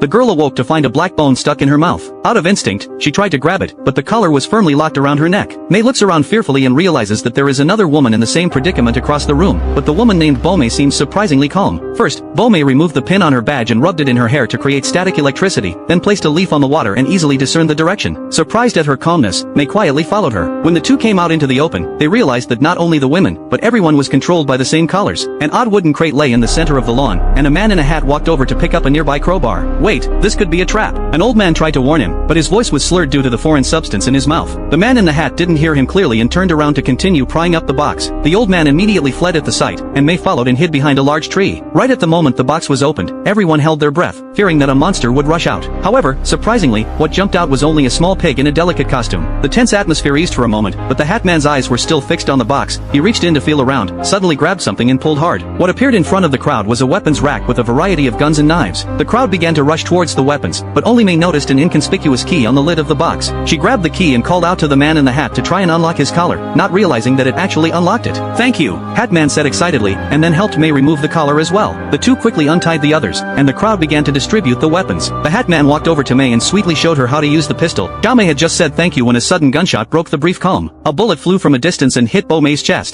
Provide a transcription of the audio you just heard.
The girl awoke to find a black bone stuck in her mouth. Out of instinct, she tried to grab it, but the collar was firmly locked around her neck. May looks around fearfully and realizes that there is another woman in the same predicament across the room, but the woman named Bomei seems surprisingly calm. First, Bomei removed the pin on her badge and rubbed it in her hair to create static electricity, then placed a leaf on the water and easily discerned the direction. Surprised at her calmness, May quietly followed her. When the two came out into the open, they realized that not only the women, but everyone was controlled by the same collars. An odd wooden crate lay in the center of the lawn, and a man in a hat walked over to pick up a nearby crowbar. Wait, this could be a trap. An old man tried to warn him, but his voice was slurred due to the foreign substance in his mouth. The man in the hat didn't hear him clearly and turned around to continue prying up the box. The old man immediately fled at the sight, and May followed and hid behind a large tree. Right at the moment the box was opened, everyone held their breath, fearing that a monster would rush out. However, surprisingly, what jumped out was only a small pig in a delicate costume. The tense atmosphere eased for a moment, but the hat man's eyes were still fixed on the box. He reached in to feel around, suddenly grabbed something and pulled hard. What appeared in front of the crowd was a weapons rack with a variety of guns and knives. The crowd began to rush towards the weapons, but only May noticed an inconspicuous key on the lid of the box. She grabbed the key and called out to the man in the hat to try and unlock his collar, not realizing that it actually unlocked it. "Thank you," Hatman said excitedly, and then helped May remove the collar as well. The two quickly untied the others, and the crowd began to distribute the weapons. The Hatman walked over to May and sweetly showed her how to use the pistol. Xiaomei had just said thank you when a sudden gunshot broke the brief calm. A bullet flew from a distance and hit Bo Mei's chest.